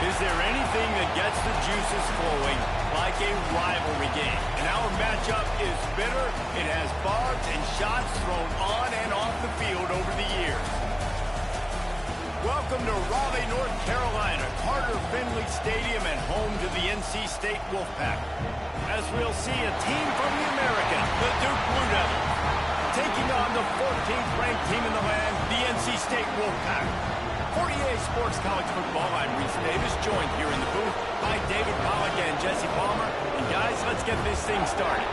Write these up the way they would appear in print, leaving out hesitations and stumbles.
Is there anything that gets the juices flowing like a rivalry game? And our matchup is bitter. It has barbs and shots thrown on and off the field over the years. Welcome to Raleigh, North Carolina, Carter Finley Stadium, and home to the NC State Wolfpack. As we'll see a team from the American, the Duke Blue Devils, taking on the 14th ranked team in the land, the NC State Wolfpack. 48 Sports College Football, I'm Reese Davis, joined here in the booth by David Pollack and Jesse Palmer. And guys, let's get this thing started.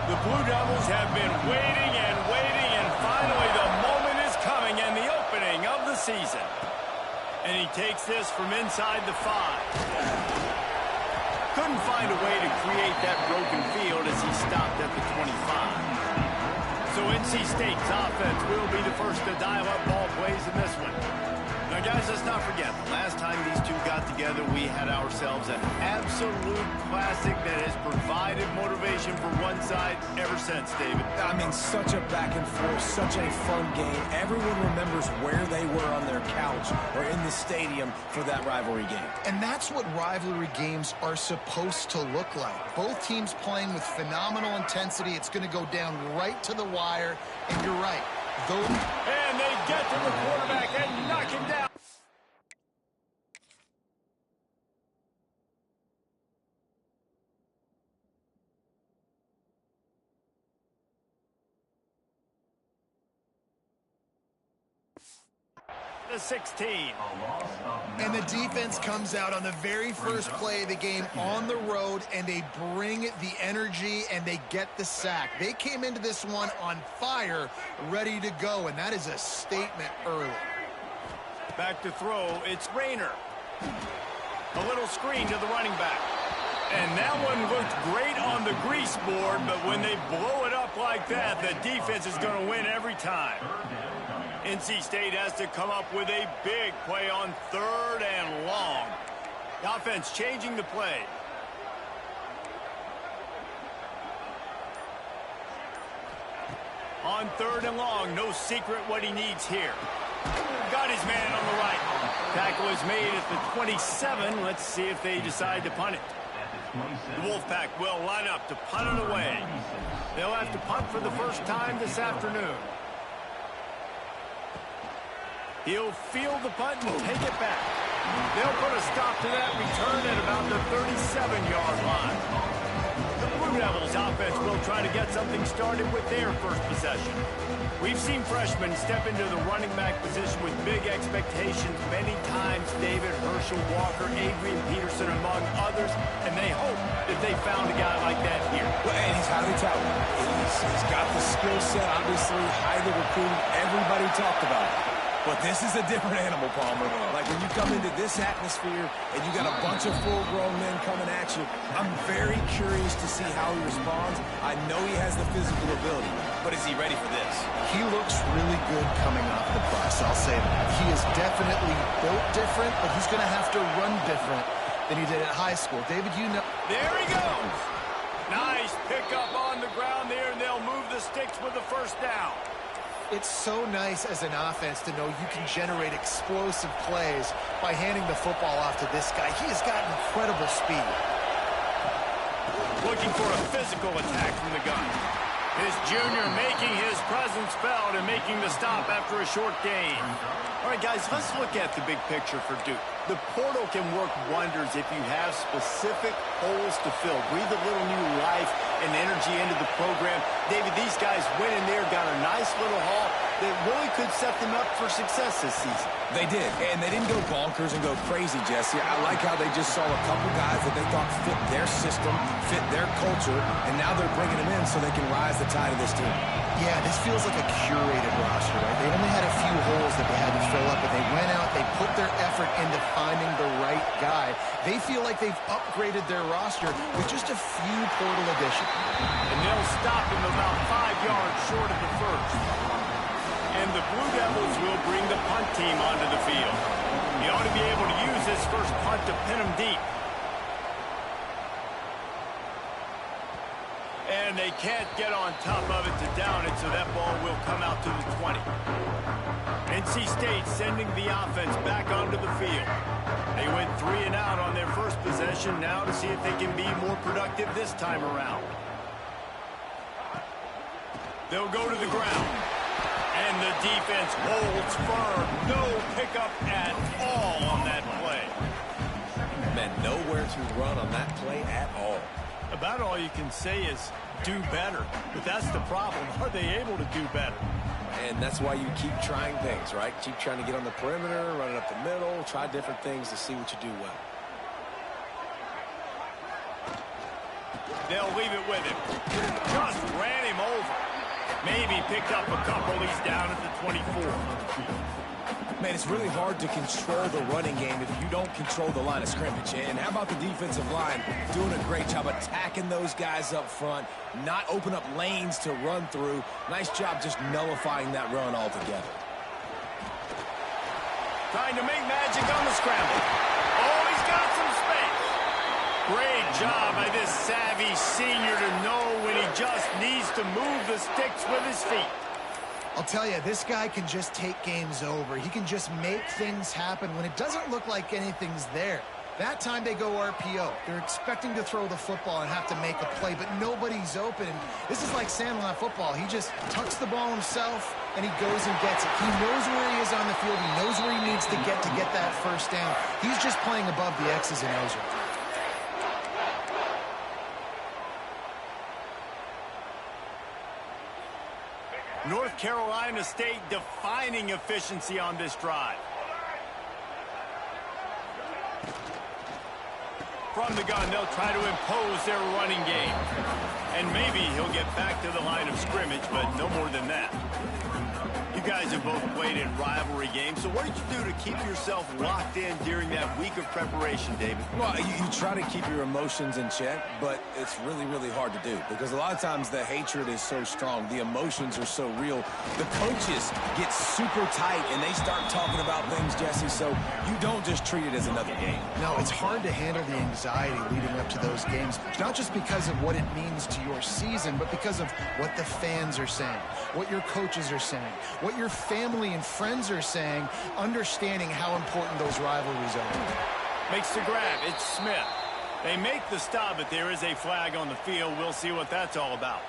The Blue Devils have been waiting and waiting, and finally the moment is coming and the opening of the season. And he takes this from inside the 5. Couldn't find a way to create that broken field as he stopped at the 25. So NC State's offense will be the first to dial up ball plays in this one. Now, guys, let's not forget, the last time these two got together, we had ourselves an absolute classic that has provided motivation for one side ever since, David. I mean, such a back and forth, such a fun game. Everyone remembers where they were on their couch or in the stadium for that rivalry game. And that's what rivalry games are supposed to look like. Both teams playing with phenomenal intensity. It's going to go down right to the wire, and you're right. And they get to the quarterback and knock him down. The 16. And the defense comes out on the very first play of the game on the road, and they bring the energy, and they get the sack. They came into this one on fire, ready to go, and that is a statement early. Back to throw, it's Rayner. A little screen to the running back. And that one looked great on the grease board, but when they blow it up like that, the defense is going to win every time. NC State has to come up with a big play on 3rd and long. The offense changing the play. On 3rd and long, no secret what he needs here. Got his man on the right. Tackle is made at the 27. Let's see if they decide to punt it. The Wolfpack will line up to punt it away. They'll have to punt for the first time this afternoon. He'll field the punt and take it back. They'll put a stop to that return at about the 37-yard line. The Blue Devils offense will try to get something started with their first possession. We've seen freshmen step into the running back position with big expectations many times. David, Herschel, Walker, Adrian Peterson, among others, and they hope that they found a guy like that here. Well, and he's highly touted. He's got the skill set, obviously, highly recruited. Everybody talked about it. But this is a different animal, Palmer. Like when you come into this atmosphere and you got a bunch of full-grown men coming at you, I'm very curious to see how he responds. I know he has the physical ability, but is he ready for this? He looks really good coming off the bus, I'll say that. He is definitely built different, but he's going to have to run different than he did at high school. David, you know. There he goes. Nice pickup on the ground there, and they'll move the sticks with the first down. It's so nice as an offense to know you can generate explosive plays by handing the football off to this guy. He has got incredible speed. Looking for a physical attack from the gun. His junior making his presence felt and making the stop after a short gain. All right, guys, let's look at the big picture for Duke. The portal can work wonders if you have specific holes to fill. Breathe a little new life and energy into the program. David, these guys went in there, got a nice little haul that really could set them up for success this season. They did, and they didn't go bonkers and go crazy, Jesse. I like how they just saw a couple guys that they thought fit their system, fit their culture, and now they're bringing them in so they can rise the tide of this team. Yeah, this feels like a curated roster, right? They only had a few holes that they had to fill up, but they went out, they put their effort into finding the right guy. They feel like they've upgraded their roster with just a few portal additions. And they'll stop him about 5 yards short of the first. And the Blue Devils will bring the punt team onto the field. He ought to be able to use this first punt to pin them deep. And they can't get on top of it to down it, so that ball will come out to the 20. NC State sending the offense back onto the field. They went 3 and out on their first possession, now to see if they can be more productive this time around. They'll go to the ground. And the defense holds firm. No pickup at all on that play. Man, nowhere to run on that play at all. About all you can say is do better. But that's the problem. Are they able to do better? And that's why you keep trying things, right? Keep trying to get on the perimeter, run it up the middle, try different things to see what you do well. They'll leave it with him. Just ran him over. Maybe picked up a couple. He's down at the 24. Man, it's really hard to control the running game if you don't control the line of scrimmage. And how about the defensive line doing a great job attacking those guys up front, not open up lanes to run through. Nice job just nullifying that run altogether. Trying to make magic on the scramble. Oh, he's got some space. Great job by this savvy senior to know when he just needs to move the sticks with his feet. I'll tell you, this guy can just take games over. He can just make things happen when it doesn't look like anything's there. That time they go RPO. They're expecting to throw the football and have to make a play, but nobody's open. This is like Sandlot football. He just tucks the ball himself, and he goes and gets it. He knows where he is on the field. He knows where he needs to get that first down. He's just playing above the X's and O's. North Carolina State defining efficiency on this drive. From the gun, they'll try to impose their running game. And maybe he'll get back to the line of scrimmage, but no more than that. You guys have both played in rivalry games, so what did you do to keep yourself locked in during that week of preparation, David? Well, you try to keep your emotions in check, but it's really, really hard to do because a lot of times the hatred is so strong. The emotions are so real. The coaches get super tight, and they start talking about things, Jesse, so you don't just treat it as another game. No, it's hard to handle the anxiety leading up to those games, not just because of what it means to your season, but because of what the fans are saying, what your coaches are saying, what your family and friends are saying, understanding how important those rivalries are. Makes the grab. It's Smith. They make the stop, but there is a flag on the field. We'll see what that's all about.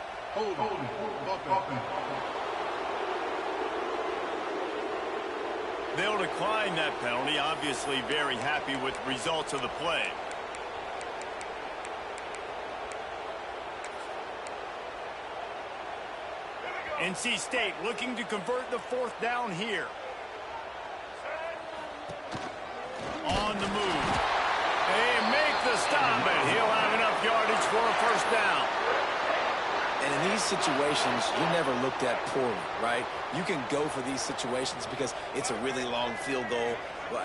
They'll decline that penalty. Obviously very happy with the results of the play. NC State looking to convert the fourth down here. On the move. They make the stop, and he'll have enough yardage for a first down. And in these situations, you're never looked at poorly, right? You can go for these situations because it's a really long field goal,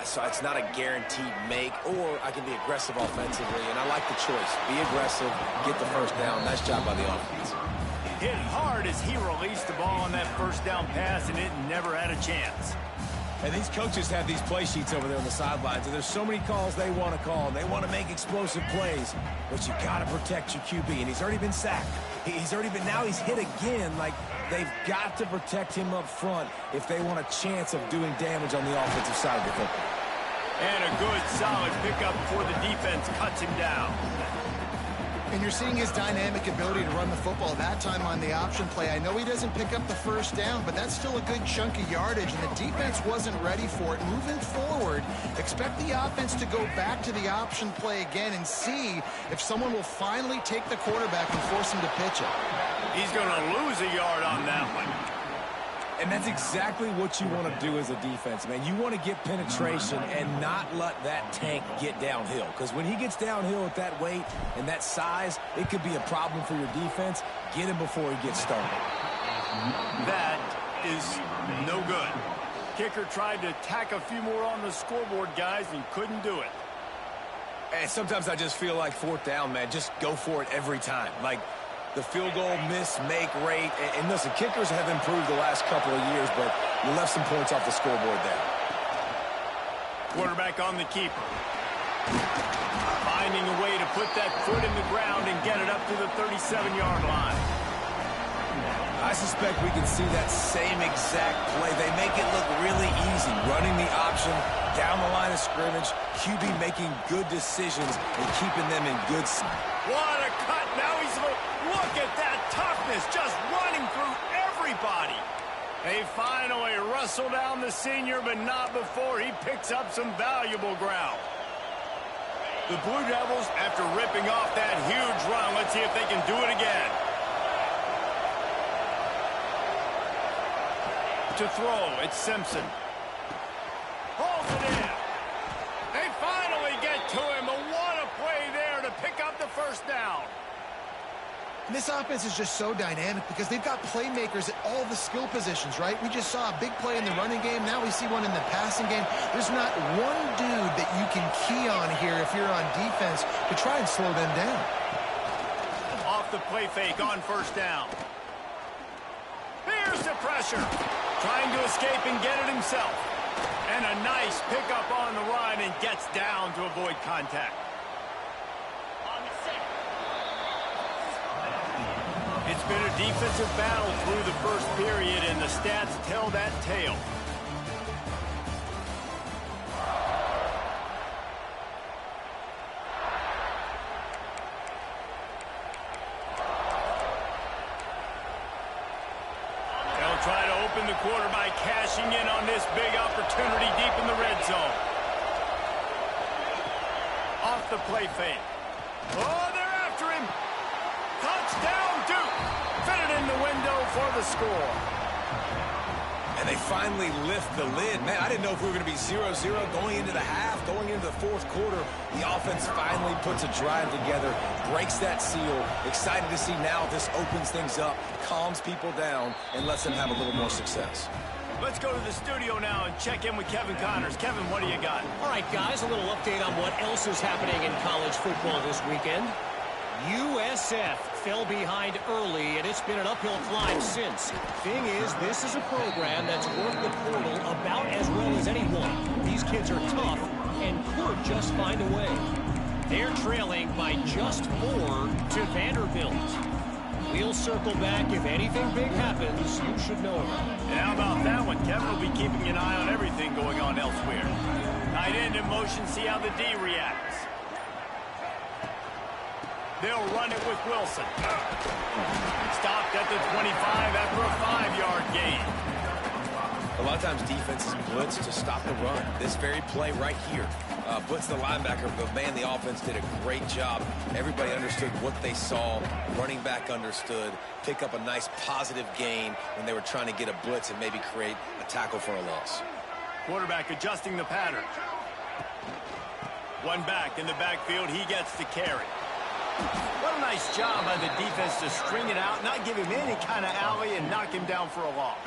so it's not a guaranteed make, or I can be aggressive offensively, and I like the choice. Be aggressive, get the first down. Nice job by the offense. Hit hard as he released the ball on that first down pass, and it never had a chance. And these coaches have these play sheets over there on the sidelines, and there's so many calls they want to call. They want to make explosive plays, but you got to protect your QB, and he's already been sacked. Now he's hit again. Like, they've got to protect him up front if they want a chance of doing damage on the offensive side of the football. And a good, solid pickup before the defense cuts him down. And you're seeing his dynamic ability to run the football that time on the option play. I know he doesn't pick up the first down, but that's still a good chunk of yardage, and the defense wasn't ready for it. Moving forward, expect the offense to go back to the option play again and see if someone will finally take the quarterback and force him to pitch it. He's going to lose a yard on that one. And that's exactly what you want to do as a defense, man. You want to get penetration and not let that tank get downhill. Because when he gets downhill at that weight and that size, it could be a problem for your defense. Get him before he gets started. That is no good. Kicker tried to tack a few more on the scoreboard, guys, and couldn't do it. And sometimes I just feel like fourth down, man. Just go for it every time. Like, the field goal miss-make rate. And listen, kickers have improved the last couple of years, but you left some points off the scoreboard there. Quarterback on the keeper. Finding a way to put that foot in the ground and get it up to the 37-yard line. I suspect we can see that same exact play. They make it look really easy, running the option down the line of scrimmage, QB making good decisions and keeping them in good. What a cut. Now he's look at that toughness, just running through everybody. They finally wrestle down the senior, but not before he picks up some valuable ground. The Blue Devils, after ripping off that huge run, let's see if they can do it again. To throw, it's Simpson. Holds it in. They finally get to him, but what a play there to pick up the first down. And this offense is just so dynamic because they've got playmakers at all the skill positions, right? We just saw a big play in the running game. Now we see one in the passing game. There's not one dude that you can key on here if you're on defense to try and slow them down. Off the play fake on first down. Here's the pressure. Trying to escape and get it himself. And a nice pickup on the run and gets down to avoid contact. It's been a defensive battle through the first period, and the stats tell that tale. They'll try to open the quarter by cashing in on this big opportunity deep in the red zone. Off the play fake. Oh, they're after him. Touchdown, Duke. Fit it in the window for the score. And they finally lift the lid. Man, I didn't know if we were going to be 0-0 going into the half, going into the fourth quarter. The offense finally puts a drive together, breaks that seal. Excited to see now this opens things up, calms people down, and lets them have a little more success. Let's go to the studio now and check in with Kevin Connors. Kevin, what do you got? All right, guys, a little update on what else is happening in college football this weekend. USF fell behind early, and it's been an uphill climb since. Thing is, this is a program that's worked the portal about as well as anyone. These kids are tough and could just find a way. They're trailing by just 4 to Vanderbilt. We'll circle back. If anything big happens, you should know about it. And how about that one? Kevin will be keeping an eye on everything going on elsewhere. Tight end in motion, see how the D reacts. They'll run it with Wilson. Stopped at the 25 after a 5-yard gain. A lot of times defenses blitz to stop the run. This very play right here. Blitz the linebacker, but man, the offense did a great job. Everybody understood what they saw. Running back understood. Pick up a nice positive gain when they were trying to get a blitz and maybe create a tackle for a loss. Quarterback adjusting the pattern. One back in the backfield, he gets to carry. What a nice job by the defense to string it out, not give him any kind of alley, and knock him down for a loss.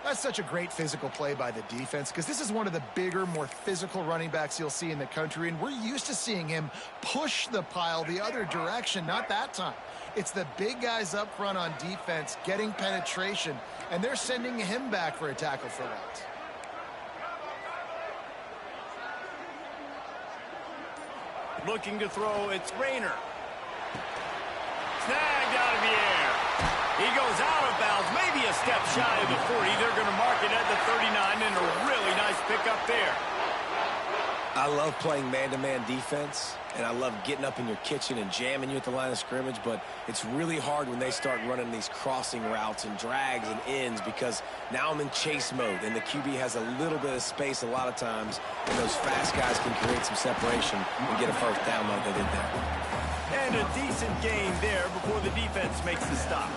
That's such a great physical play by the defense because this is one of the bigger, more physical running backs you'll see in the country, and we're used to seeing him push the pile the other direction. Not that time. It's the big guys up front on defense getting penetration, and they're sending him back for a tackle for loss. Looking to throw, it's Rayner. Snagged out of the air. He goes out of bounds, maybe a step shy of the 40. They're going to mark it at the 39, and a really nice pickup there. I love playing man-to-man defense, and I love getting up in your kitchen and jamming you at the line of scrimmage, but it's really hard when they start running these crossing routes and drags and ends because now I'm in chase mode, and the QB has a little bit of space a lot of times, and those fast guys can create some separation and get a first down like they did there. And a decent gain there before the defense makes the stop.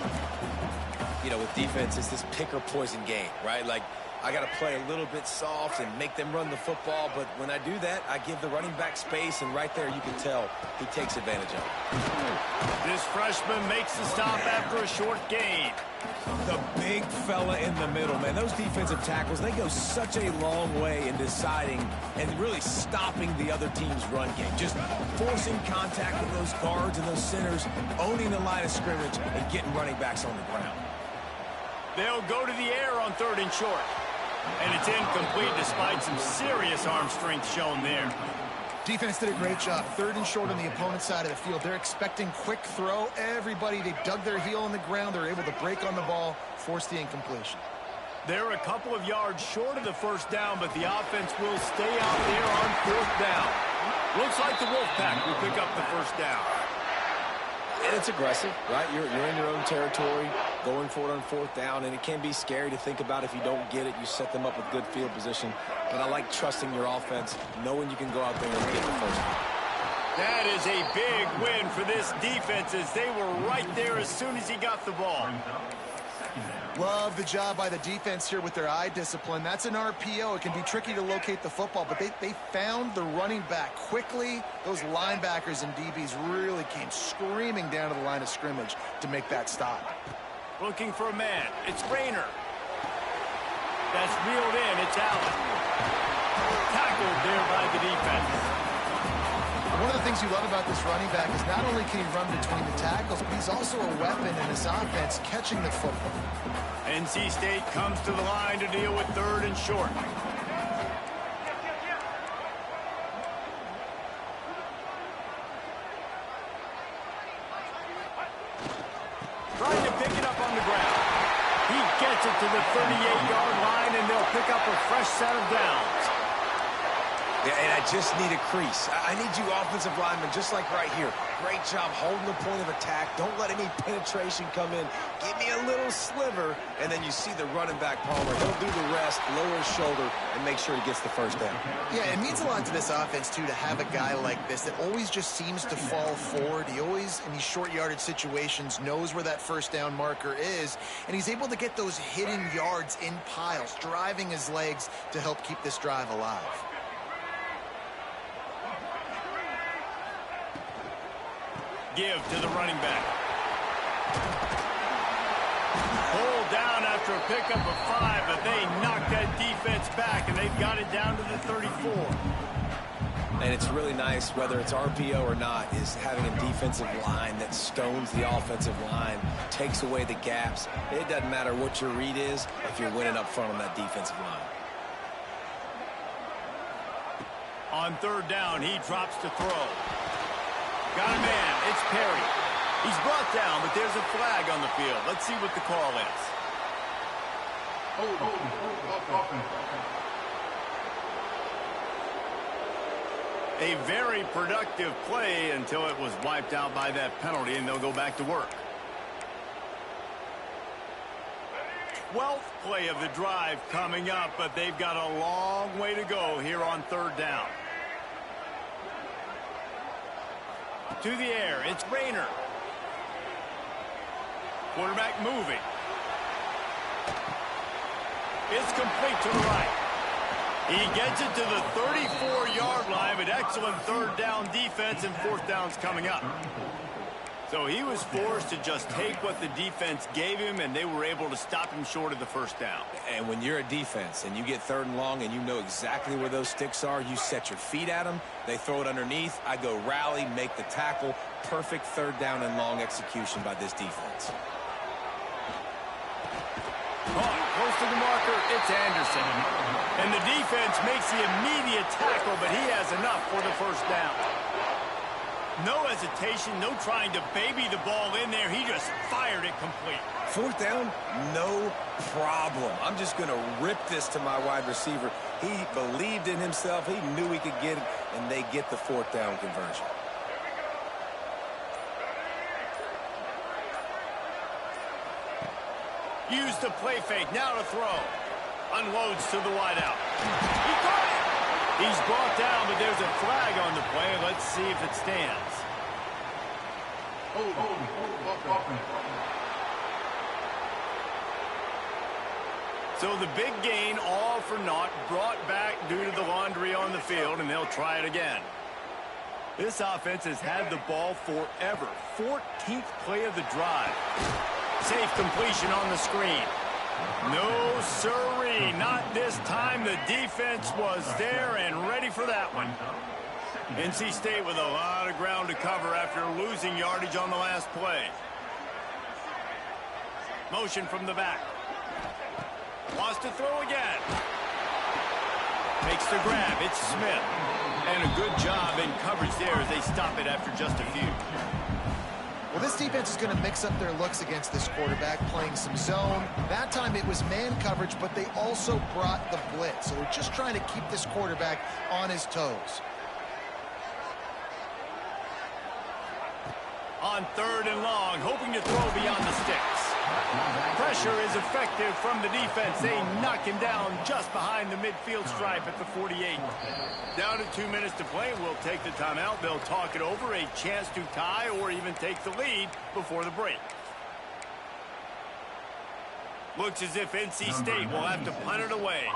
You know, with defense, it's this pick or poison game, right? Like, I got to play a little bit soft and make them run the football, but when I do that, I give the running back space, and right there you can tell he takes advantage of it. This freshman makes the stop after a short gain. The big fella in the middle, man. Those defensive tackles, they go such a long way in deciding and really stopping the other team's run game. Just forcing contact with those guards and those centers, owning the line of scrimmage, and getting running backs on the ground. They'll go to the air on 3rd and short. And it's incomplete despite some serious arm strength shown there. Defense did a great job. 3rd and short on the opponent's side of the field. They're expecting quick throw. Everybody, they dug their heel in the ground. They're able to break on the ball, force the incompletion. They're a couple of yards short of the first down, but the offense will stay out there on 4th down. Looks like the Wolfpack will pick up the first down. And it's aggressive, right? You're in your own territory, going for it on 4th down, and it can be scary to think about if you don't get it. You set them up with good field position. But I like trusting your offense, knowing you can go out there and get the first down. That is a big win for this defense as they were right there as soon as he got the ball. Love the job by the defense here with their eye discipline. That's an RPO. It can be tricky to locate the football, but they found the running back quickly. Those linebackers and DBs really came screaming down to the line of scrimmage to make that stop. Looking for a man. It's Rayner. That's reeled in. It's Allen. Tackled there by the defense. One of the things you love about this running back is not only can he run between the tackles, but he's also a weapon in this offense catching the football. NC State comes to the line to deal with 3rd and short. Trying to pick it up on the ground. He gets it to the 38-yard line, and they'll pick up a fresh set of downs. Yeah, and I just need a crease. I need you offensive linemen, just like right here. Great job holding the point of attack. Don't let any penetration come in. Give me a little sliver, and then you see the running back, Palmer. He'll do the rest, lower his shoulder, and make sure he gets the first down. Yeah, it means a lot to this offense, too, to have a guy like this that always just seems to fall forward. He always, in these short yardage situations, knows where that first down marker is, and he's able to get those hidden yards in piles, driving his legs to help keep this drive alive. Give to the running back. Pulled down after a pickup of 5, but they knocked that defense back, and they've got it down to the 34. And it's really nice, whether it's RPO or not, is having a defensive line that stones the offensive line, takes away the gaps. It doesn't matter what your read is if you're winning up front on that defensive line. On 3rd down, he drops to throw. Got a man. It's Perry. He's brought down, but there's a flag on the field. Let's see what the call is. A very productive play until it was wiped out by that penalty, and they'll go back to work. 12th play of the drive coming up, but they've got a long way to go here on 3rd down. To the air, it's Rayner. Quarterback moving. It's complete to the right. He gets it to the 34-yard line, but excellent 3rd down defense, and 4th down's coming up. So he was forced to just take what the defense gave him, and they were able to stop him short of the first down. And when you're a defense and you get 3rd and long and you know exactly where those sticks are, you set your feet at them, they throw it underneath, I go rally, make the tackle. Perfect 3rd down and long execution by this defense. Caught close to the marker, it's Anderson. And the defense makes the immediate tackle, but he has enough for the first down. No hesitation, no trying to baby the ball in there. He just fired it complete. 4th down, no problem. I'm just going to rip this to my wide receiver. He believed in himself. He knew he could get it, and they get the 4th down conversion. Use the play fake, now to throw. Unloads to the wideout. He caught it! He's brought down, but there's a flag on the play. Let's see if it stands. So the big gain, all for naught, brought back due to the laundry on the field, and they'll try it again. This offense has had the ball forever. 14th play of the drive. Safe completion on the screen. No siree, not this time. The defense was there and ready for that one. NC State with a lot of ground to cover after losing yardage on the last play. Motion from the back. Wants to throw again. Makes the grab. It's Smith. And a good job in coverage there as they stop it after just a few. Well, this defense is going to mix up their looks against this quarterback, playing some zone. That time it was man coverage, but they also brought the blitz. So they're just trying to keep this quarterback on his toes. On 3rd and long, hoping to throw beyond the sticks. Pressure is effective from the defense. They knock him down just behind the midfield stripe at the 48. Down to 2 minutes to play. We'll take the timeout. They'll talk it over. A chance to tie or even take the lead before the break. Looks as if NC State will have to punt it away.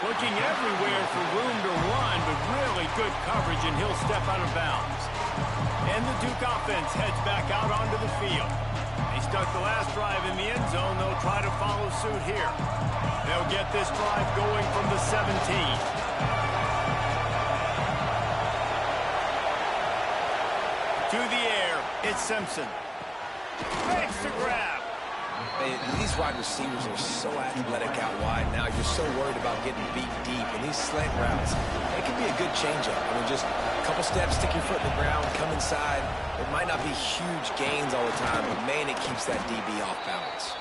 Looking everywhere for room to run, but really good coverage, and he'll step out of bounds. And the Duke offense heads back out onto the field. They stuck the last drive in the end zone. They'll try to follow suit here. They'll get this drive going from the 17. To the air, it's Simpson. Makes the grab. These wide receivers are so athletic out wide now. You're so worried about getting beat deep. And these slant routes, they can be a good changeup. I mean, just a couple steps, stick your foot in the ground, come inside. It might not be huge gains all the time, but, man, it keeps that DB off balance.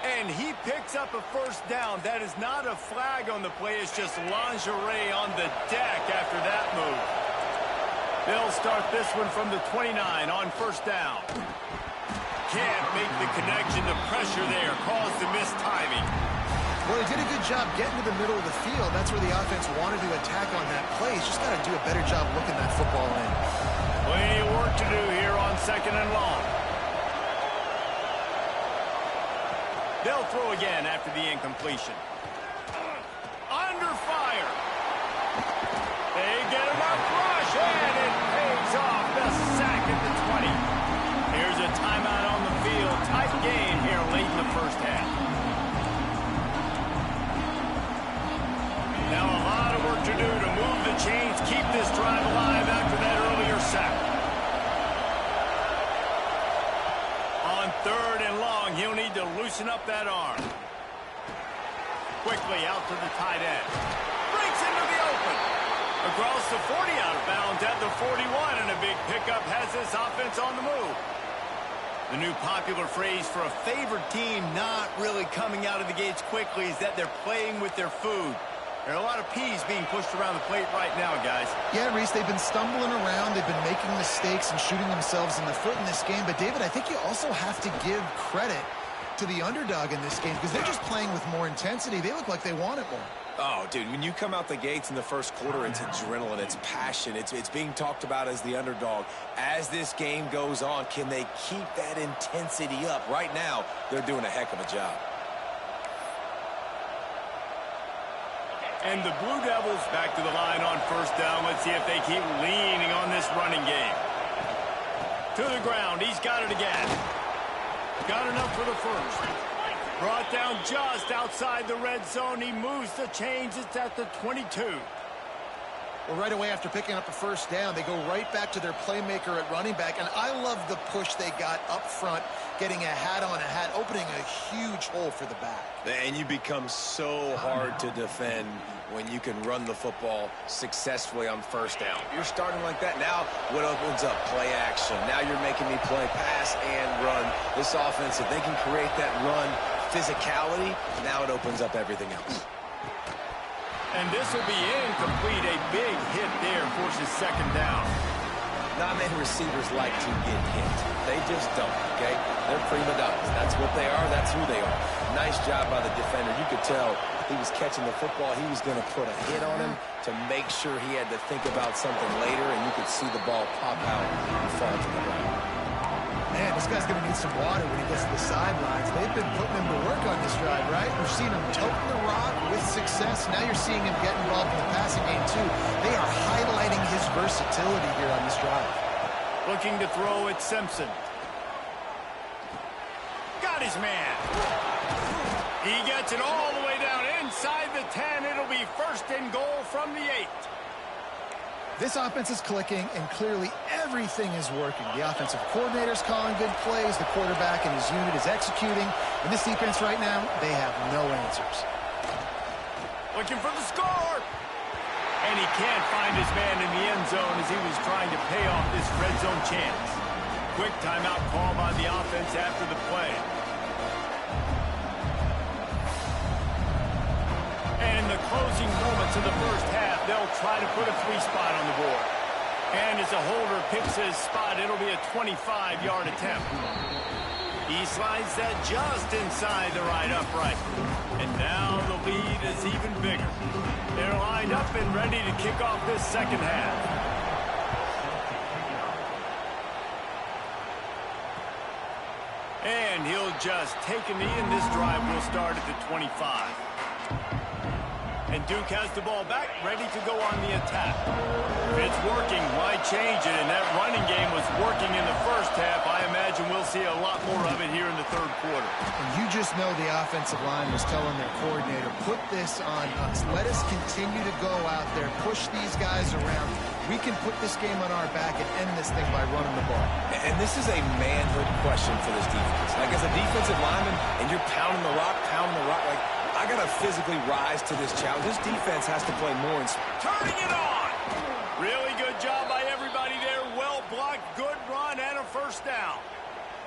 And he picks up a first down. That is not a flag on the play. It's just lingerie on the deck after that move. They'll start this one from the 29 on first down. Can't make the connection. The pressure there caused the missed timing. Well, he did a good job getting to the middle of the field. That's where the offense wanted to attack on that play. He's just got to do a better job looking that football in. Plenty of work to do here on 2nd and long. They'll throw again after the incompletion. Under fire. They get enough rush, and it pays off. The sack at the 20. Here's a timeout on the field. Tight game here late in the first half. Now a lot of work to do to move the chains, keep this drive alive after that earlier sack. On 3rd and long, he'll need to loosen up that arm. Quickly out to the tight end. Breaks into the open. Across the 40, out of bounds at the 41, and a big pickup has this offense on the move. The new popular phrase for a favored team not really coming out of the gates quickly is that they're playing with their food. There are a lot of peas being pushed around the plate right now, guys. Yeah, Reese, they've been stumbling around. They've been making mistakes and shooting themselves in the foot in this game. But, David, I think you also have to give credit to the underdog in this game because they're just playing with more intensity. They look like they want it more. Oh, dude, when you come out the gates in the first quarter, it's adrenaline, it's passion, it's being talked about as the underdog. As this game goes on, can they keep that intensity up? Right now, they're doing a heck of a job. And the Blue Devils back to the line on first down. Let's see if they keep leaning on this running game. To the ground, he's got it again. Got enough for the first. Brought down just outside the red zone. He moves the chains. It's at the 22. Well, right away after picking up a first down, they go right back to their playmaker at running back. And I love the push they got up front, getting a hat on a hat, opening a huge hole for the back. And you become so hard to defend when you can run the football successfully on first down. You're starting like that. Now what opens up? Play action. Now you're making me play pass and run. This offense, if they can create that run physicality, now it opens up everything else. And this will be incomplete. A big hit there forces second down. Not many receivers like to get hit. They just don't, okay? They're prima donnas. That's what they are. That's who they are. Nice job by the defender. You could tell he was catching the football, he was going to put a hit on him to make sure he had to think about something later, and you could see the ball pop out and fall to the ground. Man, this guy's going to need some water when he gets to the sidelines. They've been putting him to work on this drive, right? We've seen him toting the rock with success. Now you're seeing him get involved in the passing game, too. They are highlighting his versatility here on this drive. Looking to throw at Simpson. Got his man. He gets it all the way down inside the 10. It'll be 1st and goal from the 8. This offense is clicking, and clearly everything is working. The offensive coordinator's calling good plays. The quarterback and his unit is executing. And this defense right now, they have no answers. Looking for the score. And he can't find his man in the end zone as he was trying to pay off this red zone chance. Quick timeout call by the offense after the play. And in the closing moments of the first half, they'll try to put a 3-spot on the board. And as a holder picks his spot, it'll be a 25-yard attempt. He slides that just inside the right upright. And now the lead is even bigger. They're lined up and ready to kick off this second half. And he'll just take a knee, and this drive will start at the 25. And Duke has the ball back, ready to go on the attack. If it's working, why change it? And that running game was working in the first half. I imagine we'll see a lot more of it here in the third quarter. And you just know the offensive line was telling their coordinator, put this on us. Let us continue to go out there, push these guys around. We can put this game on our back and end this thing by running the ball. And this is a manhood question for this defense. Like, as a defensive lineman, and you're pounding the rock, like, I got to physically rise to this challenge. This defense has to play more. Turning it on. Really good job by everybody there. Well blocked, good run, and a 1st down.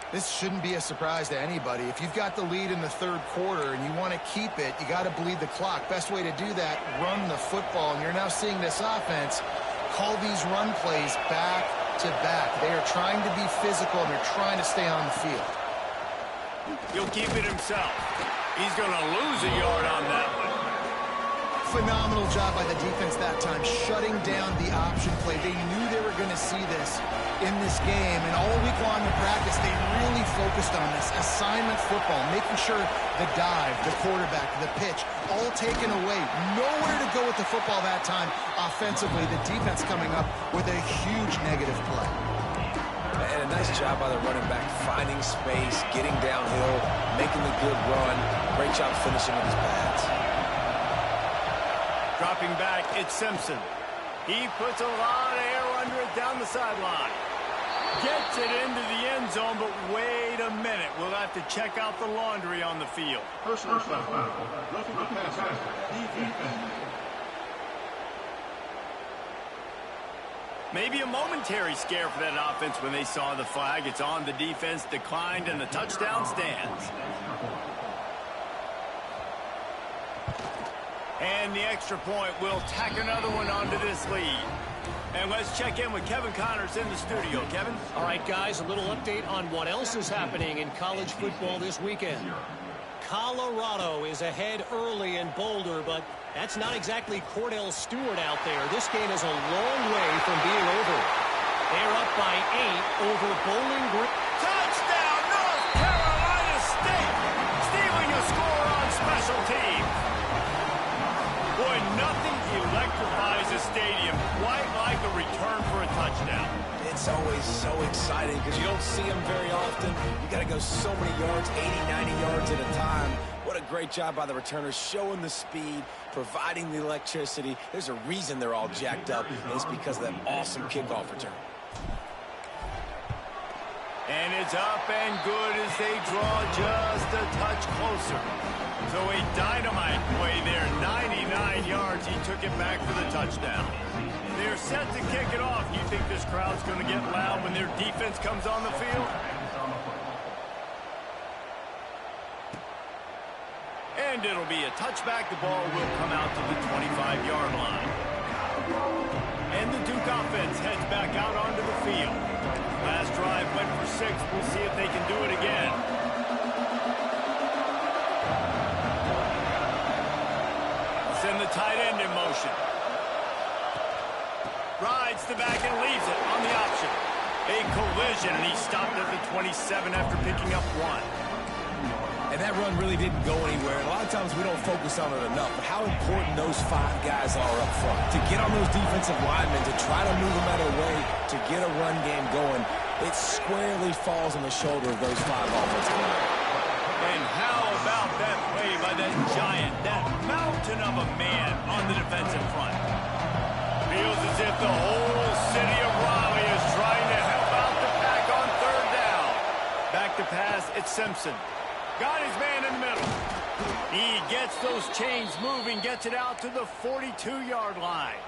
This shouldn't be a surprise to anybody. If you've got the lead in the third quarter and you want to keep it, you got to bleed the clock. Best way to do that, run the football. And you're now seeing this offense call these run plays back to back. They are trying to be physical, and they're trying to stay on the field. He'll keep it himself. He's going to lose a yard on that one. Phenomenal job by the defense that time, shutting down the option play. They knew they were going to see this in this game, and all week long in practice, they really focused on this assignment football, making sure the dive, the quarterback, the pitch, all taken away. Nowhere to go with the football that time offensively. The defense coming up with a huge negative play. And a nice job by the running back, finding space, getting downhill, making the good run. Great job finishing with his pads. Dropping back, it's Simpson. He puts a lot of air under it down the sideline. Gets it into the end zone, but wait a minute. We'll have to check out the laundry on the field. Personal foul. Roughing the passer. Defense. Maybe a momentary scare for that offense when they saw the flag. It's on, the defense declined, and the touchdown stands. And the extra point will tack another one onto this lead. And let's check in with Kevin Connors in the studio. Kevin? All right, guys, a little update on what else is happening in college football this weekend. Colorado is ahead early in Boulder, but that's not exactly Cordell Stewart out there. This game is a long way from being over. They're up by 8 over Bowling Green. Touchdown, North Carolina State! Stealing a score on special teams. Boy, nothing electrifies a stadium quite like a return for a touchdown. It's always so exciting because you don't see them very often. You got to go so many yards, 80, 90 yards at a time. What a great job by the returners, showing the speed, providing the electricity. There's a reason they're all jacked up, and it's because of that awesome kickoff return. And it's up and good as they draw just a touch closer. So a dynamite play there, 99 yards. He took it back for the touchdown. They're set to kick it off. You think this crowd's going to get loud when their defense comes on the field? And it'll be a touchback. The ball will come out to the 25-yard line. And the Duke offense heads back out onto the field. Last drive went for 6. We'll see if they can do it again. the tight end in motion. Rides the back and leaves it on the option. A collision, and he stopped at the 27 after picking up 1. And that run really didn't go anywhere. A lot of times we don't focus on it enough, but how important those 5 guys are up front. To get on those defensive linemen, to try to move them out of the way, to get a run game going, it squarely falls on the shoulder of those 5 offensive linemen. And how about that play by that giant, that mountain of a man on the defensive front? Feels as if the whole city of Raleigh is trying to help out the pack on 3rd down. Back to pass, it's Simpson. Got his man in the middle. He gets those chains moving, gets it out to the 42-yard line.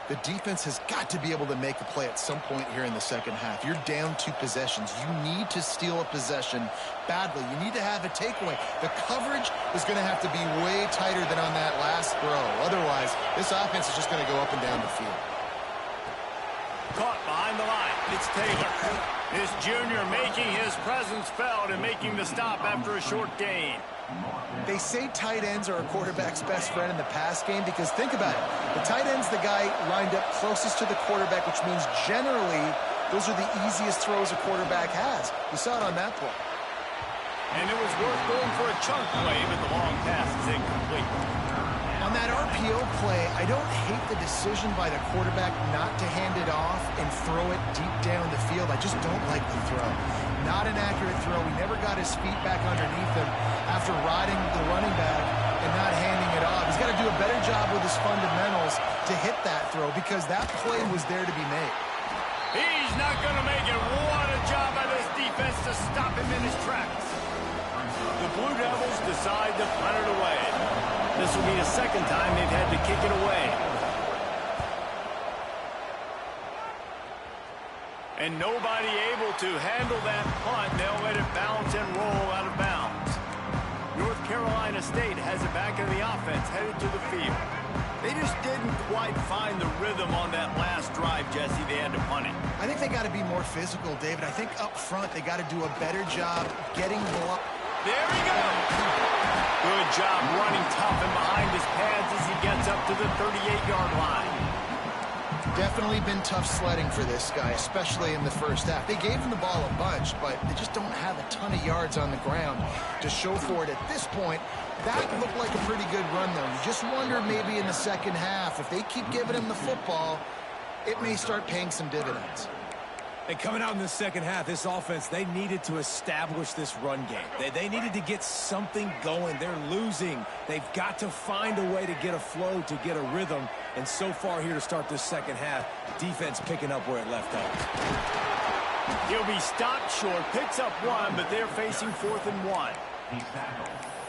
The defense has got to be able to make a play at some point here in the second half. You're down 2 possessions. You need to steal a possession badly. You need to have a takeaway. The coverage is going to have to be way tighter than on that last throw. Otherwise, this offense is just going to go up and down the field. Caught behind the line. It's Taylor. This junior making his presence felt and making the stop after a short gain. They say tight ends are a quarterback's best friend in the pass game because think about it. The tight end's the guy lined up closest to the quarterback, which means generally those are the easiest throws a quarterback has. You saw it on that play. And it was worth going for a chunk play, but the long pass is incomplete. On that RPO play, I don't hate the decision by the quarterback not to hand it off and throw it deep down the field. I just don't like the throw. Not an accurate throw. He never got his feet back underneath him after riding the running back and not handing it off. He's got to do a better job with his fundamentals to hit that throw because that play was there to be made. He's not going to make it. What a job by this defense to stop him in his tracks. The Blue Devils decide to punt it away. This will be the second time they've had to kick it away. And nobody able to handle that punt. They'll let it bounce and roll out of bounds. North Carolina State has it back in the offense, headed to the field. They just didn't quite find the rhythm on that last drive, Jesse. They had to punt it. I think they got to be more physical, David. I think up front they got to do a better job getting blocked. There he goes. Good job running tough and behind his pads as he gets up to the 38-yard line. Definitely been tough sledding for this guy, especially in the first half. They gave him the ball a bunch, but they just don't have a ton of yards on the ground to show for it at this point. That looked like a pretty good run, though. You just wonder maybe in the second half, if they keep giving him the football, it may start paying some dividends. And coming out in the second half, this offense, they needed to establish this run game. They needed to get something going. They're losing. They've got to find a way to get a flow, to get a rhythm. And so far here to start this second half, defense picking up where it left off. He'll be stopped short, picks up 1, but they're facing 4th and 1.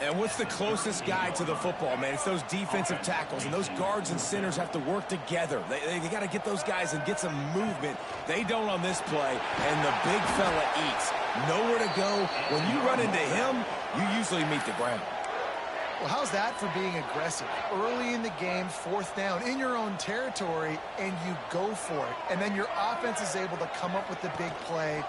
And what's the closest guy to the football, man? It's those defensive tackles, and those guards and centers have to work together. They got to get those guys and get some movement. They don't on this play, and the big fella eats. Nowhere to go. When you run into him, you usually meet the ground. Well, how's that for being aggressive? Early in the game, 4th down, in your own territory, and you go for it. And then your offense is able to come up with the big play,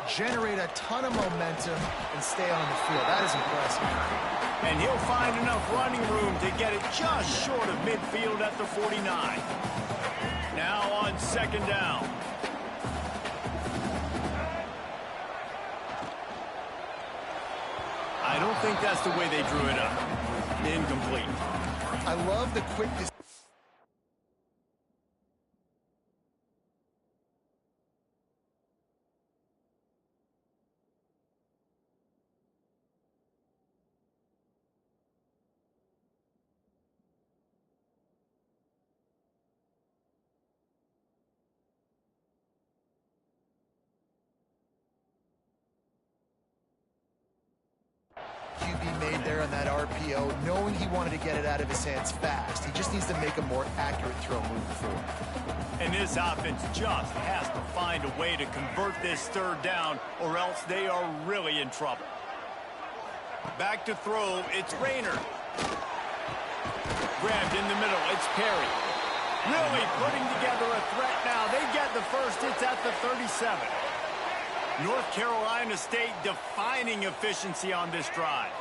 generate a ton of momentum, and stay on the field. That is impressive. And he'll find enough running room to get it just short of midfield at the 49. Now on 2nd down. I don't think that's the way they drew it up. Incomplete. I love the quickness. QB made there on that RPO, knowing he wanted to get it out of his hands fast. He just needs to make a more accurate throw moving forward. And this offense just has to find a way to convert this 3rd down, or else they are really in trouble. Back to throw, it's Rayner. Grabbed in the middle, it's Perry. Really putting together a threat now. They get the first, it's at the 37. North Carolina State defining efficiency on this drive.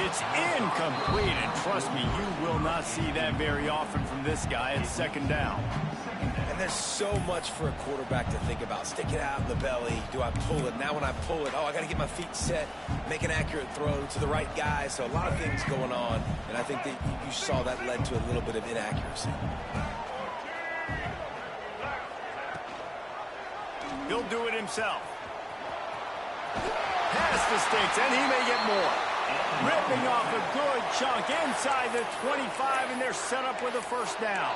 It's incomplete, and trust me, you will not see that very often from this guy at second down. And there's so much for a quarterback to think about. Stick it out in the belly. Do I pull it? Now when I pull it, I got to get my feet set, make an accurate throw to the right guy. So a lot of things going on, and I think that you saw that led to a little bit of inaccuracy. He'll do it himself. Past the sticks, and he may get more. Ripping off a good chunk inside the 25, and they're set up with a first down.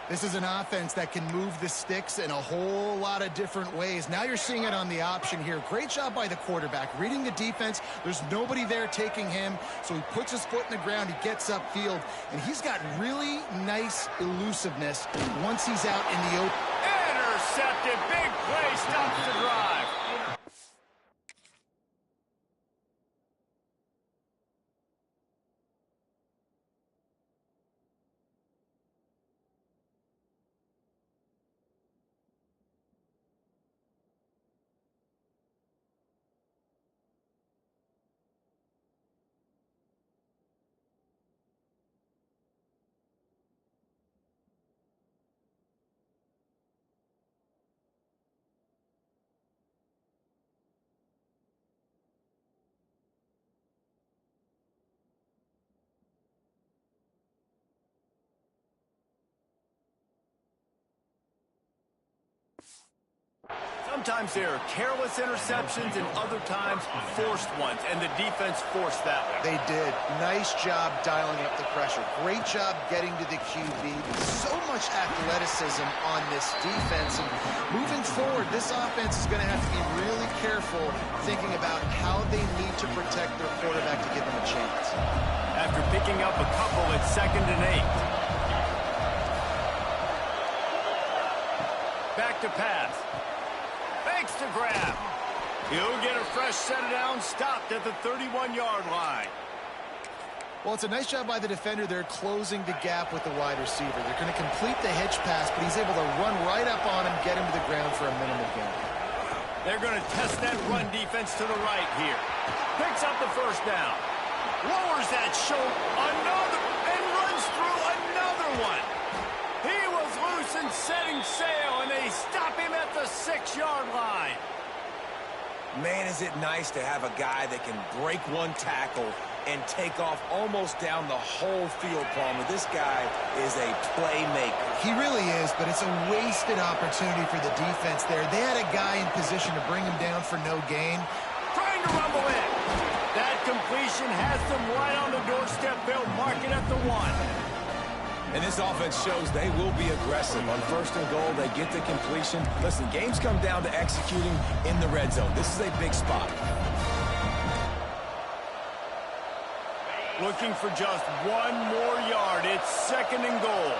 This is an offense that can move the sticks in a whole lot of different ways. Now you're seeing it on the option here. Great job by the quarterback. Reading the defense, there's nobody there taking him, so he puts his foot in the ground, he gets upfield, and he's got really nice elusiveness once he's out in the open. Intercepted, big play, stops the drive. Sometimes there are careless interceptions and other times forced ones, and the defense forced that one. They did. Nice job dialing up the pressure. Great job getting to the QB. So much athleticism on this defense. And moving forward, this offense is going to have to be really careful thinking about how they need to protect their quarterback to give them a chance. After picking up a couple at 2nd and 8. Back to pass. Fakes to grab. He'll get a fresh set of downs, stopped at the 31-yard line. Well, it's a nice job by the defender there closing the gap with the wide receiver. They're going to complete the hitch pass, but he's able to run right up on him, get him to the ground for a minimal gain. They're going to test that run defense to the right here. Picks up the first down. Lowers that shoulder. Another, and runs through another one. He was loose and setting sail, and they stop him at the 6-yard line. Man, is it nice to have a guy that can break one tackle and take off almost down the whole field, Palmer. This guy is a playmaker. He really is, but it's a wasted opportunity for the defense there. They had a guy in position to bring him down for no gain. Trying to rumble in. That completion has them right on the doorstep. They'll mark it at the 1. And this offense shows they will be aggressive. On 1st and goal, they get the completion. Listen, games come down to executing in the red zone. This is a big spot. Looking for just 1 more yard. It's 2nd and goal.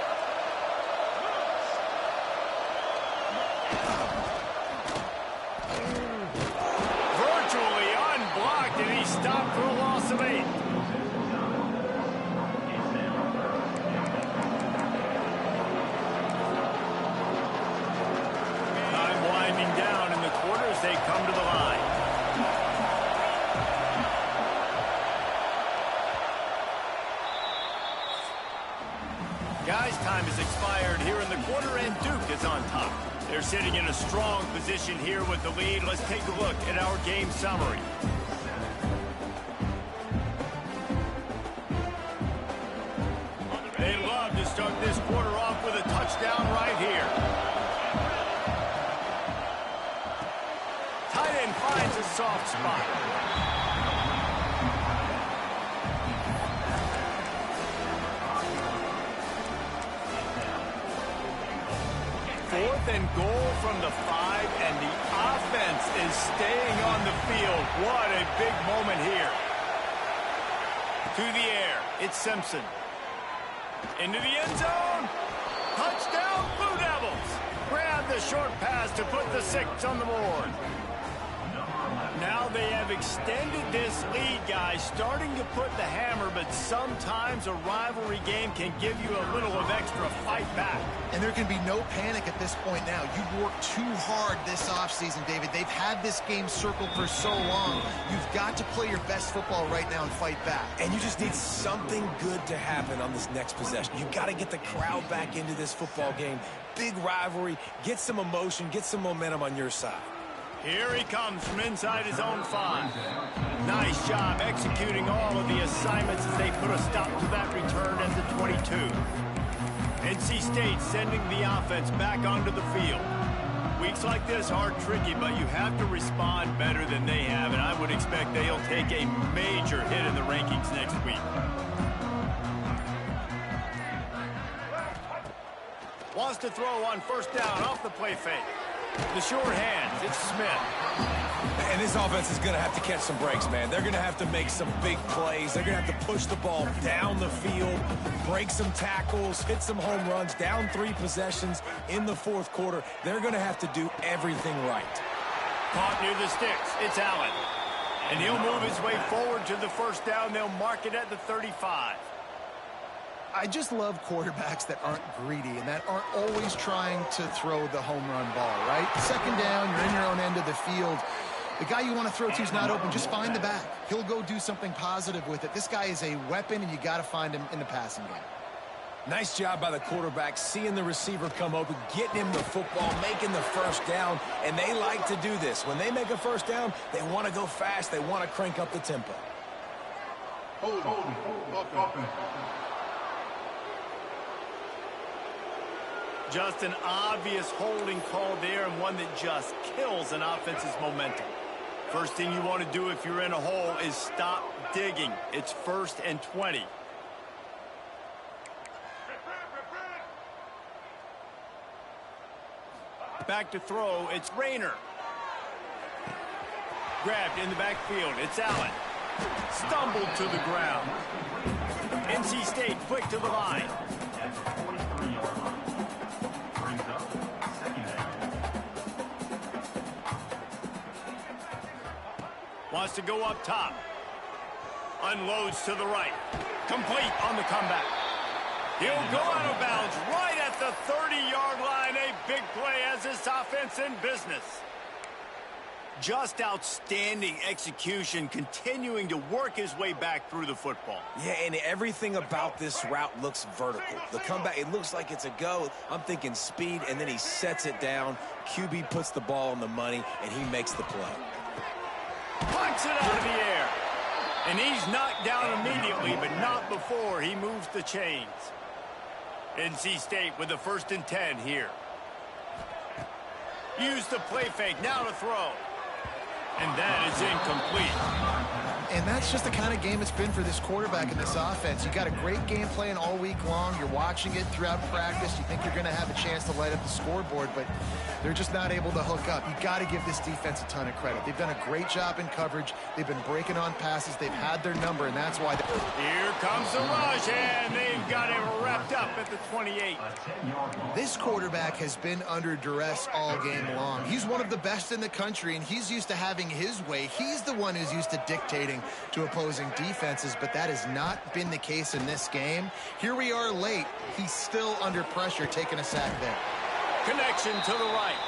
Virtually unblocked, and he stopped for a loss of 8. Down in the quarter as they come to the line. Guys, time has expired here in the quarter, and Duke is on top. They're sitting in a strong position here with the lead. Let's take a look at our game summary. They love to start this quarter off with a touchdown right here. Tight end finds a soft spot. Fourth and goal from the 5, and the offense is staying on the field. What a big moment here. To the air, it's Simpson. Into the end zone. Touchdown, Blue Devils. Grab the short pass to put the 6 on the board. Now they have extended this lead, guys, starting to put the hammer, but sometimes a rivalry game can give you a little of extra fight back. And there can be no panic at this point now. You've worked too hard this offseason, David. They've had this game circled for so long. You've got to play your best football right now and fight back. And you just need something good to happen on this next possession. You got to get the crowd back into this football game. Big rivalry. Get some emotion. Get some momentum on your side. Here he comes from inside his own 5. Nice job executing all of the assignments as they put a stop to that return at the 22. NC State sending the offense back onto the field. Weeks like this are tricky, but you have to respond better than they have, and I would expect they'll take a major hit in the rankings next week. Wants to throw on first down off the play fake. The short hands, it's Smith. And this offense is going to have to catch some breaks, man. They're going to have to make some big plays. They're going to have to push the ball down the field, break some tackles, hit some home runs, down 3 possessions in the fourth quarter. They're going to have to do everything right. Caught near the sticks, it's Allen. And he'll move his way forward to the first down. They'll mark it at the 35. I just love quarterbacks that aren't greedy and that aren't always trying to throw the home run ball, right? Second down, you're in your own end of the field. The guy you want to throw to is not open. Just find the back. He'll go do something positive with it. This guy is a weapon, and you got to find him in the passing game. Nice job by the quarterback, seeing the receiver come open, getting him the football, making the first down, and they like to do this. When they make a first down, they want to go fast. They want to crank up the tempo. Hold offense. Just an obvious holding call there, and one that just kills an offense's momentum. First thing you want to do if you're in a hole is stop digging. It's 1st and 20. Back to throw, it's Rayner. Grabbed in the backfield, it's Allen. Stumbled to the ground. NC State quick to the line. Wants to go up top. Unloads to the right. Complete on the comeback. He'll go out of bounds right at the 30-yard line. A big play as this offense in business. Just outstanding execution, continuing to work his way back through the football. Yeah, and everything about this route looks vertical. The comeback, it looks like it's a go. I'm thinking speed, and then he sets it down. QB puts the ball on the money, and he makes the play. Punts it out of the air. And he's knocked down immediately, but not before he moves the chains. NC State with the 1st and 10 here. Use the play fake, now to throw. And that is incomplete. And that's just the kind of game it's been for this quarterback in this offense. You got a great game plan all week long. You're watching it throughout practice. You think you're going to have a chance to light up the scoreboard, but they're just not able to hook up. You got to give this defense a ton of credit. They've done a great job in coverage. They've been breaking on passes. They've had their number, and that's why. Here comes the rush, and they've got him wrapped up at the 28. This quarterback has been under duress all game long. He's one of the best in the country, and he's used to having his way. He's the one who's used to dictating to opposing defenses, but that has not been the case in this game. Here we are late. He's still under pressure, taking a sack there. Connection to the right.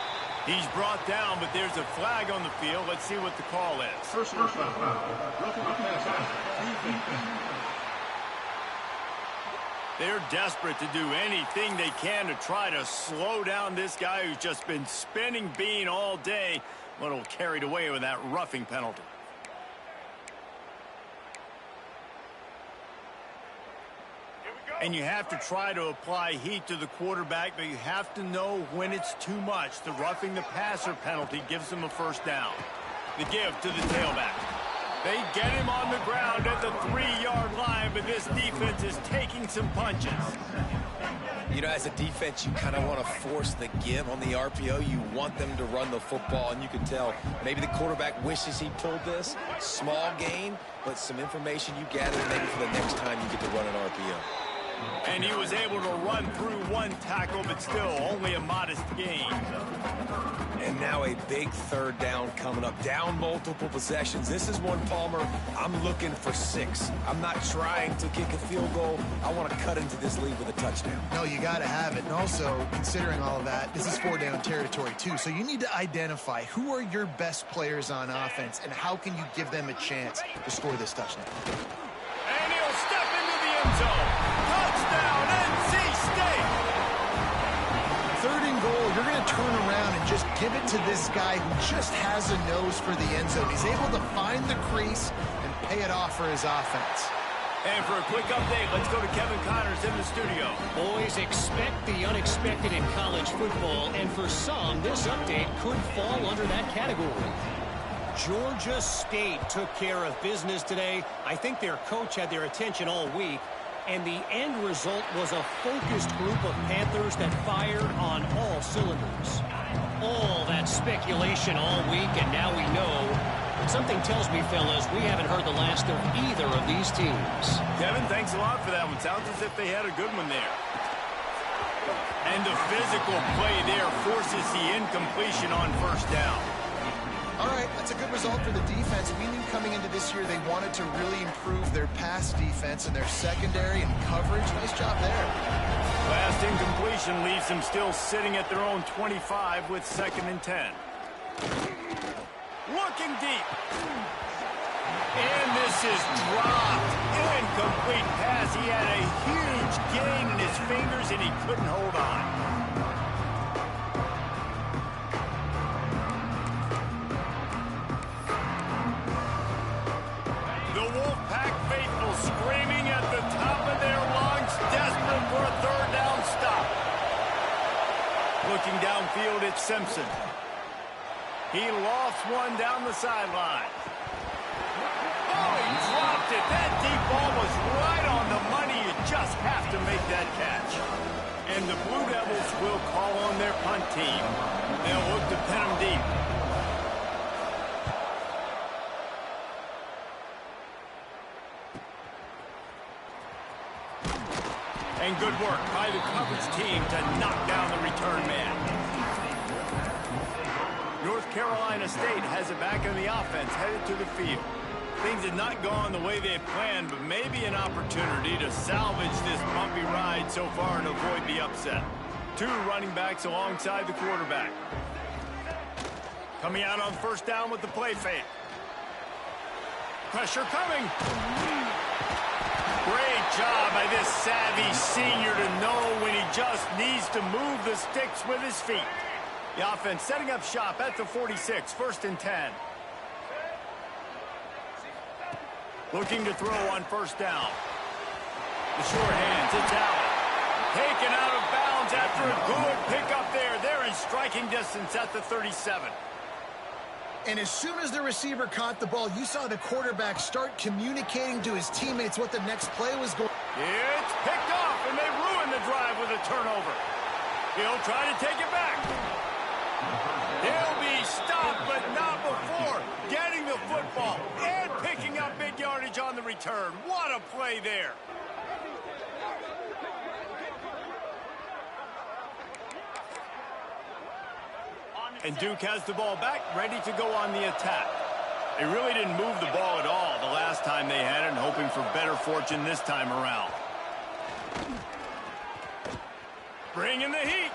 He's brought down, but there's a flag on the field. Let's see what the call is. Personal foul. Roughing the passer. They're desperate to do anything they can to try to slow down this guy who's just been spinning bean all day. A little carried away with that roughing penalty. And you have to try to apply heat to the quarterback, but you have to know when it's too much. The roughing the passer penalty gives them a first down. The give to the tailback. They get him on the ground at the 3-yard line, but this defense is taking some punches. You know, as a defense, you kind of want to force the give on the RPO. You want them to run the football, and you can tell maybe the quarterback wishes he pulled this. Small gain, but some information you gather maybe for the next time you get to run an RPO. And he was able to run through one tackle, but still only a modest gain. And now a big third down coming up. Down multiple possessions. This is one, Palmer, I'm looking for 6. I'm not trying to kick a field goal. I want to cut into this lead with a touchdown. No, you got to have it. And also, considering all of that, this is 4-down territory too. So you need to identify who are your best players on offense and how can you give them a chance to score this touchdown. And he'll step into the end zone. Touchdown, NC State! 3rd and goal, you're going to turn around and just give it to this guy who just has a nose for the end zone. He's able to find the crease and pay it off for his offense. And for a quick update, let's go to Kevin Connors in the studio. Boys, expect the unexpected in college football, and for some, this update could fall under that category. Georgia State took care of business today. I think their coach had their attention all week, and the end result was a focused group of Panthers that fired on all cylinders. All that speculation all week, and now we know. Something tells me, fellas, we haven't heard the last of either of these teams. Kevin, thanks a lot for that one. Sounds as if they had a good one there. And the physical play there forces the incompletion on 1st down. All right, that's a good result for the defense. We knew coming into this year they wanted to really improve their pass defense and their secondary and coverage. Nice job there. Last incompletion leaves them still sitting at their own 25 with 2nd and 10. Looking deep. And this is dropped. Incomplete pass. He had a huge gain in his fingers and he couldn't hold on. Screaming at the top of their lungs, desperate for a 3rd down stop. Looking downfield, it's Simpson. He lofts one down the sideline. Oh, he dropped it. That deep ball was right on the money. You just have to make that catch. And the Blue Devils will call on their punt team. They'll look to pin them deep. And good work by the coverage team to knock down the return man. North Carolina State has it back in the offense, headed to the field. Things had not gone the way they had planned, but maybe an opportunity to salvage this bumpy ride so far and avoid the upset. 2 running backs alongside the quarterback. Coming out on 1st down with the play fake. Pressure coming. Great job by this savvy senior to know when he just needs to move the sticks with his feet. The offense setting up shop at the 46, 1st and 10. Looking to throw on 1st down. The short hands, it's Allen. Taken out of bounds after a good pickup there. They're in striking distance at the 37. And as soon as the receiver caught the ball, you saw the quarterback start communicating to his teammates what the next play was going. It's picked off, and they ruin the drive with a turnover. He'll try to take it back. He'll be stopped, but not before getting the football and picking up big yardage on the return. What a play there. And Duke has the ball back, ready to go on the attack. They really didn't move the ball at all the last time they had it, and hoping for better fortune this time around. Bringing the heat.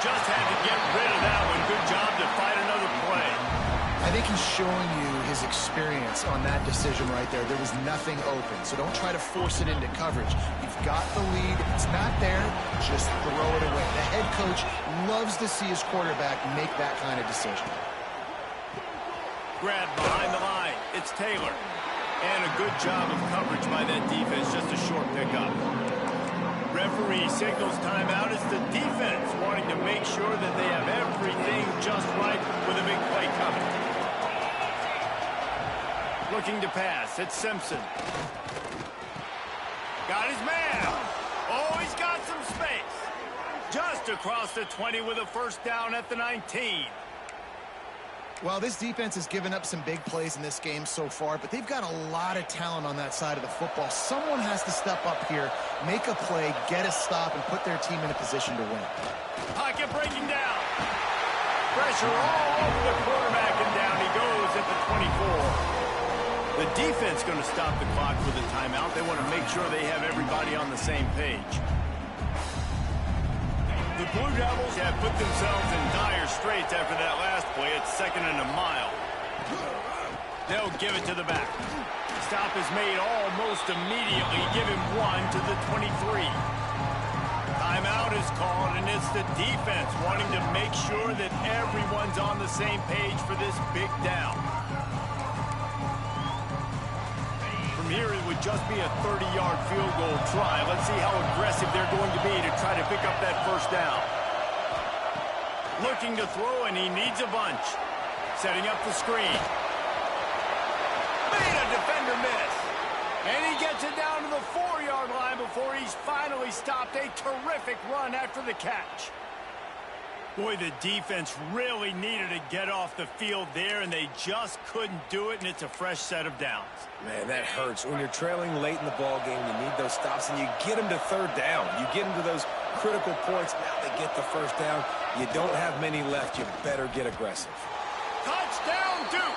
Just had to get rid of that one. Good job to fight another play. I think he's showing you his experience on that decision right there. There was nothing open, so don't try to force it into coverage. You've got the lead. If it's not there, just throw it away. The head coach loves to see his quarterback make that kind of decision. Grab behind the line. It's Taylor. And a good job of coverage by that defense. Just a short pickup. Referee signals timeout. It's the defense wanting to make sure that they have everything just right with a big play coming. Looking to pass. It's Simpson. Got his man. Oh, he's got some space. Just across the 20 with a 1st down at the 19. Well, this defense has given up some big plays in this game so far, but they've got a lot of talent on that side of the football. Someone has to step up here, make a play, get a stop, and put their team in a position to win. Pocket breaking down. Pressure all over the quarterback, and down he goes at the 24. The defense going to stop the clock with a timeout. They want to make sure they have everybody on the same page. The Blue Devils have put themselves in dire straits after that last play. It's 2nd and a mile. They'll give it to the back. Stop is made almost immediately. Give him 1 to the 23. Timeout is called, and it's the defense wanting to make sure that everyone's on the same page for this big down. From here, it would just be a 30-yard field goal try. Let's see how aggressive they're going to be to try to pick up that first down. Looking to throw, and he needs a bunch. Setting up the screen. Made a defender miss. And he gets it down to the 4-yard line before he's finally stopped. A terrific run after the catch. Boy, the defense really needed to get off the field there, and they just couldn't do it, and it's a fresh set of downs. Man, that hurts. When you're trailing late in the ball game, you need those stops, and you get them to 3rd down. You get them to those critical points. Now they get the first down. You don't have many left. You better get aggressive. Touchdown, Duke!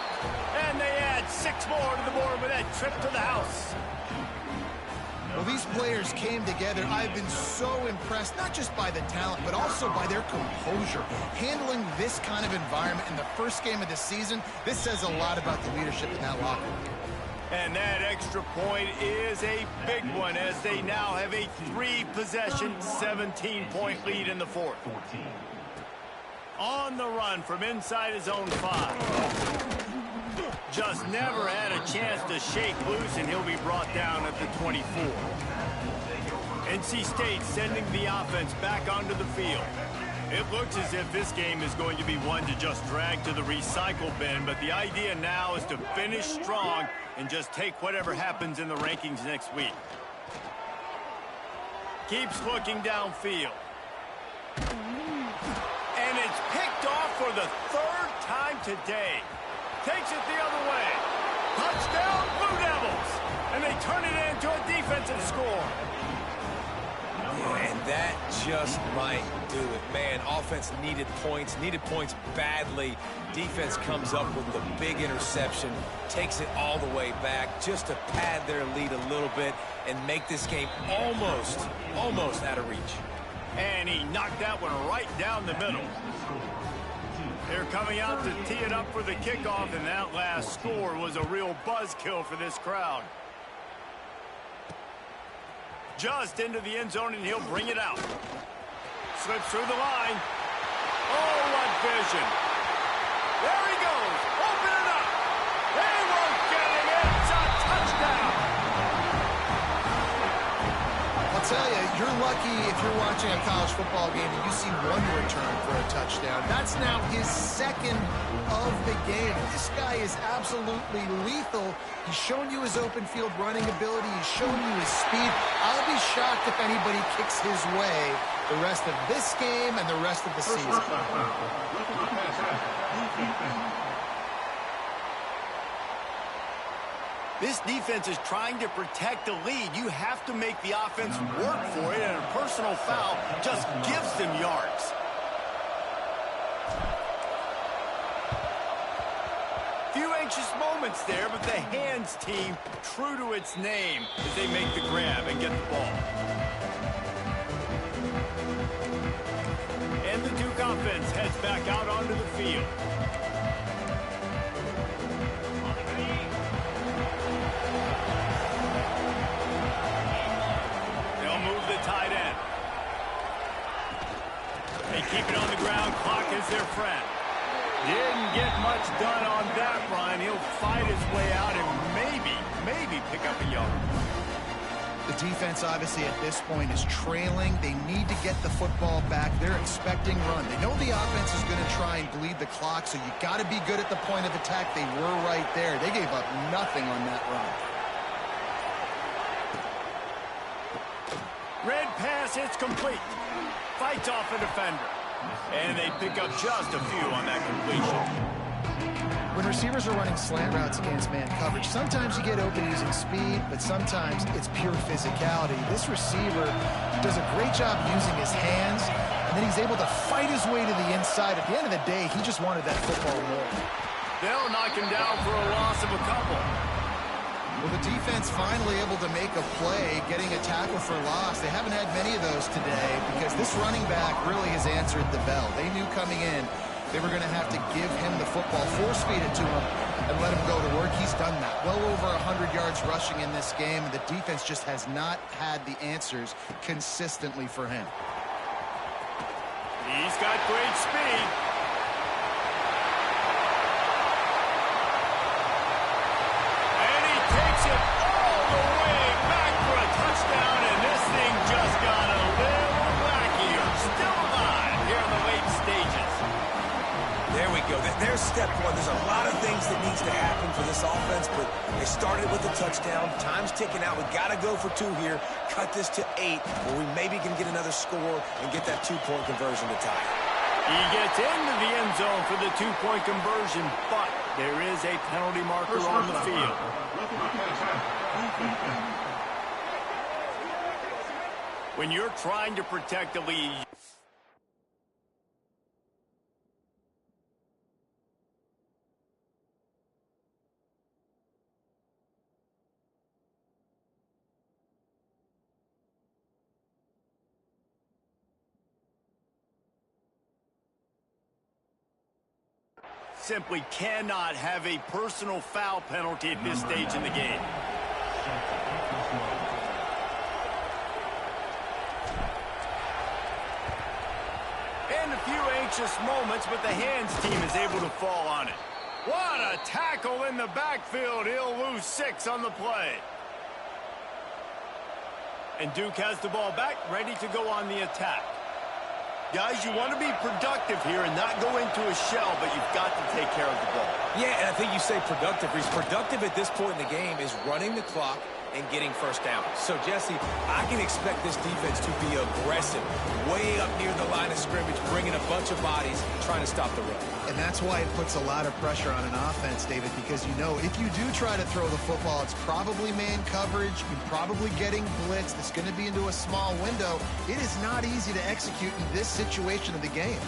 And they add 6 more to the board with that trip to the house. Well, these players came together. I've been so impressed, not just by the talent, but also by their composure. Handling this kind of environment in the first game of the season, this says a lot about the leadership in that locker room. And that extra point is a big one as they now have a 3-possession, 17-point lead in the 4th. On the run from inside his own 5. Just never had a chance to shake loose, and he'll be brought down at the 24. NC State sending the offense back onto the field. It looks as if this game is going to be one to just drag to the recycle bin, but the idea now is to finish strong and just take whatever happens in the rankings next week. Keeps looking downfield. And it's picked off for the 3rd time today. Takes it the other way. Touchdown, Blue Devils. And they turn it into a defensive score. Yeah, and that just might do it. Man, offense needed points badly. Defense comes up with the big interception, takes it all the way back just to pad their lead a little bit and make this game almost out of reach. And he knocked that one right down the middle. They're coming out to tee it up for the kickoff, and that last score was a real buzzkill for this crowd. Just into the end zone, and he'll bring it out. Slips through the line. Oh, what vision. There he goes. Open it up. They won't get him. It's a touchdown. I'll tell you, you're lucky if you're watching a college football game and you see one return for a touchdown. That's now his 2nd of the game. This guy is absolutely lethal. He's shown you his open field running ability. He's shown you his speed. I'll be shocked if anybody kicks his way the rest of this game and the rest of the season. This defense is trying to protect the lead. You have to make the offense work for it, and a personal foul just gives them yards. Few anxious moments there, but the hands team true to its name as they make the grab and get the ball. And the Duke offense heads back out onto the field. Tight end. They keep it on the ground. Clock is their friend. Didn't get much done on that run. He'll fight his way out and maybe pick up a yard. The defense, obviously, at this point is trailing. They need to get the football back. They're expecting run. They know the offense is going to try and bleed the clock, so you got to be good at the point of attack. They were right there. They gave up nothing on that run. Red pass, it's complete. Fights off a defender. And they pick up just a few on that completion. When receivers are running slant routes against man coverage, sometimes you get open using speed, but sometimes it's pure physicality. This receiver does a great job using his hands, and then he's able to fight his way to the inside. At the end of the day, he just wanted that football more. They'll knock him down for a loss of a couple. Well, the defense finally able to make a play, getting a tackle for loss. They haven't had many of those today because this running back really has answered the bell. They knew coming in they were going to have to give him the football, force feed it to him, and let him go to work. He's done that. Well over 100 yards rushing in this game, and the defense just has not had the answers consistently for him. He's got great speed. And he takes it all the way back for a touchdown, and this thing just got a little wackier. Still alive here in the late stages. There we go. There's step one. There's a lot of things that needs to happen for this offense, but they started with a touchdown. Time's ticking out. We got to go for 2 here. Cut this to 8, where we maybe can get another score and get that 2-point conversion to tie. He gets into the end zone for the 2-point conversion, but there is a penalty marker on the field. When you're trying to protect a lead, simply cannot have a personal foul penalty at this stage in the game. And a few anxious moments, but the hands team is able to fall on it. What a tackle in the backfield. He'll lose 6 on the play. And Duke has the ball back, ready to go on the attack. Guys, you want to be productive here and not go into a shell, but you've got to take care of the ball. Yeah, and I think you say productive. He's productive at this point in the game is running the clock and getting first down. So, Jesse, I can expect this defense to be aggressive, way up near the line of scrimmage, bringing a bunch of bodies, trying to stop the run. And that's why it puts a lot of pressure on an offense, David, because you know if you do try to throw the football, it's probably man coverage, you're probably getting blitzed, it's going to be into a small window. It is not easy to execute in this situation of the game.